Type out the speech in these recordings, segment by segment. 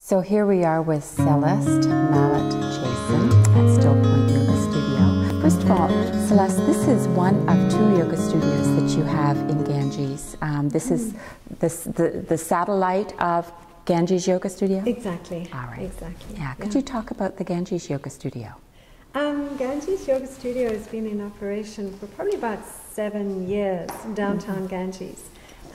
So here we are with Celeste Mallett Jones at Still Point Yoga Studio. First of all, Celeste, this is one of 2 yoga studios that you have in Ganges. This is the satellite of Ganges Yoga Studio? Exactly. All right. Exactly. Yeah. Could you talk about the Ganges Yoga Studio? Ganges Yoga Studio has been in operation for probably about 7 years, downtown Ganges.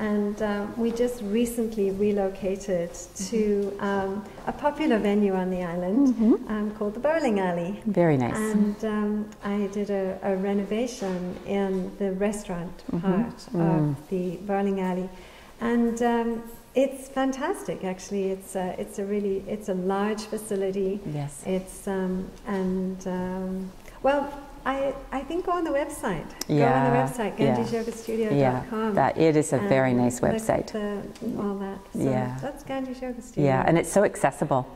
And we just recently relocated to a popular venue on the island called the Bowling Alley. Very nice. And I did a renovation in the restaurant part of the Bowling Alley. And it's fantastic, actually. It's a large facility. Yes. It's well, I think go on the website. Yeah. Go on the website, gangesyogastudio.com. Yeah, it is a very nice website. All that. So yeah. That's Ganges Yoga Studio. Yeah, and it's so accessible.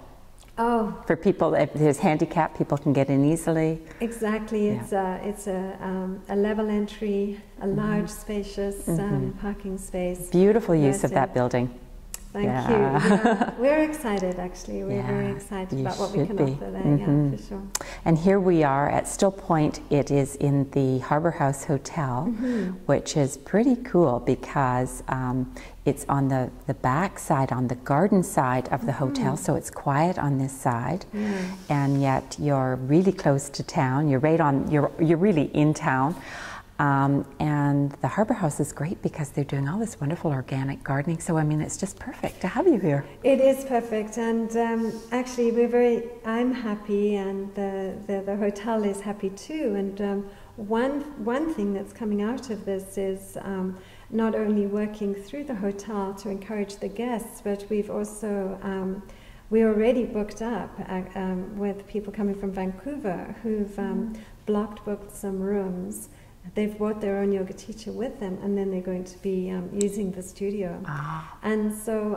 Oh. For people, if there's handicap, people can get in easily. Exactly. Yeah. It's a level entry, a large, spacious parking space. Beautiful use of that building. Thank you. Yeah. We're excited, actually. We're very excited about what we can offer there, yeah, for sure. And here we are at Still Point. It is in the Harbour House Hotel, which is pretty cool because it's on the back side, on the garden side of the hotel, so it's quiet on this side, and yet you're really close to town. You're right on. You're really in town. And the Harbour House is great because they're doing all this wonderful organic gardening. So I mean, it's just perfect to have you here. It is perfect, and actually, I'm happy, and the hotel is happy too. And one thing that's coming out of this is not only working through the hotel to encourage the guests, but we've also we're already booked up with people coming from Vancouver who've booked some rooms. They've brought their own yoga teacher with them, and then they're going to be using the studio. And so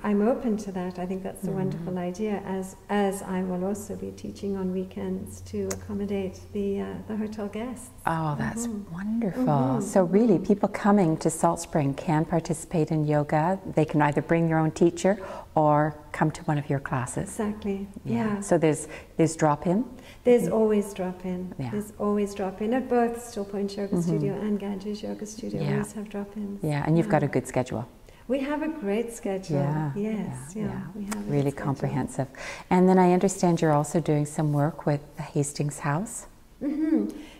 I'm open to that. I think that's a wonderful idea, as I will also be teaching on weekends to accommodate the hotel guests. Oh, that's wonderful. So really, people coming to Salt Spring can participate in yoga. They can either bring their own teacher or come to one of your classes. Exactly. Yeah. So there's drop-in? There's always drop-in. Yeah. There's always drop-in at both Still Point Yoga Studio and Ganges Yoga Studio. We always have drop-ins. Yeah, and you've got a good schedule. We have a great schedule. Yeah. Yes. Yeah. We have a really good comprehensive. And then I understand you're also doing some work with the Hastings House.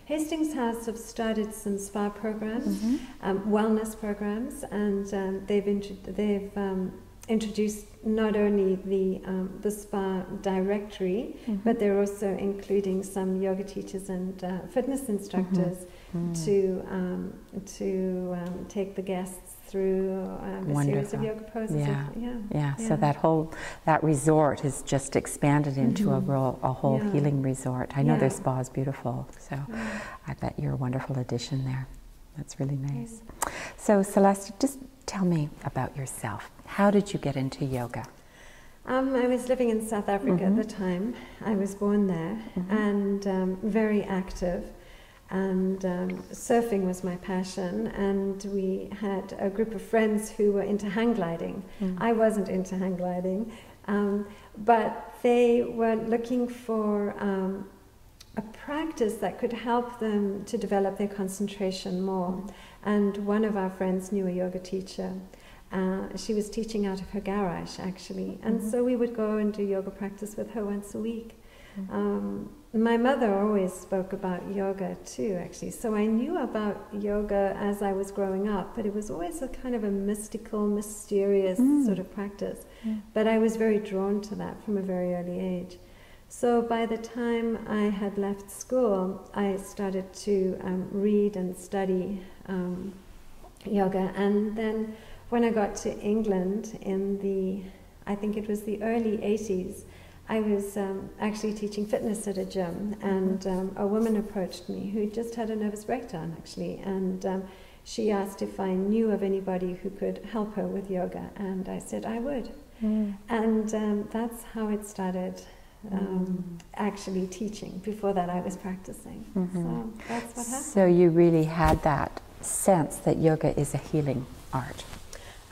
Hastings House have started some spa programs, wellness programs, and they've introduced not only the spa directory, but they're also including some yoga teachers and fitness instructors to take the guests through a series of yoga poses. So that resort has just expanded into a whole healing resort. I know their spa is beautiful, so I bet you're a wonderful addition there. That's really nice. So Celeste, just tell me about yourself. How did you get into yoga? I was living in South Africa at the time. I was born there and very active. And surfing was my passion. And we had a group of friends who were into hang gliding. I wasn't into hang gliding, but they were looking for a practice that could help them to develop their concentration more. And one of our friends knew a yoga teacher. She was teaching out of her garage, actually. And so we would go and do yoga practice with her once a week. My mother always spoke about yoga too, actually. So I knew about yoga as I was growing up, but it was always a kind of a mystical, mysterious sort of practice. But I was very drawn to that from a very early age. So by the time I had left school, I started to read and study yoga. And then when I got to England in I think it was the early 80s, I was actually teaching fitness at a gym, and a woman approached me who just had a nervous breakdown, actually, and she asked if I knew of anybody who could help her with yoga, and I said I would. And that's how it started. Actually teaching. Before that I was practicing. So that's what happened. So you really had that sense that yoga is a healing art.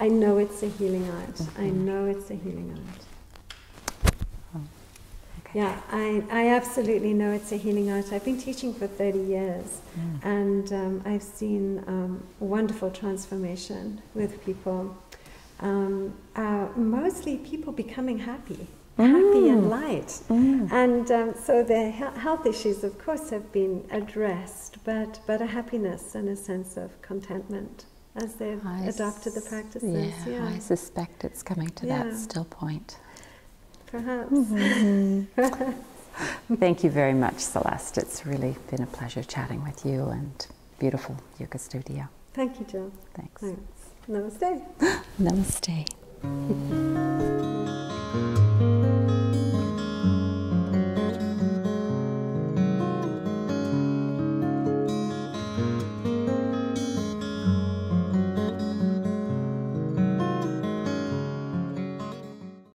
I know it's a healing art. I know it's a healing art. Okay. Yeah, I absolutely know it's a healing art. I've been teaching for 30 years, and I've seen wonderful transformation with people. Mostly people becoming happy and light. And so their health issues, of course, have been addressed, but a happiness and a sense of contentment as they've adopted the practices. Yeah, I suspect it's coming to that still point. Perhaps. Thank you very much, Celeste. It's really been a pleasure chatting with you, and beautiful yoga studio. Thank you, Jill. Thanks. Namaste. Namaste.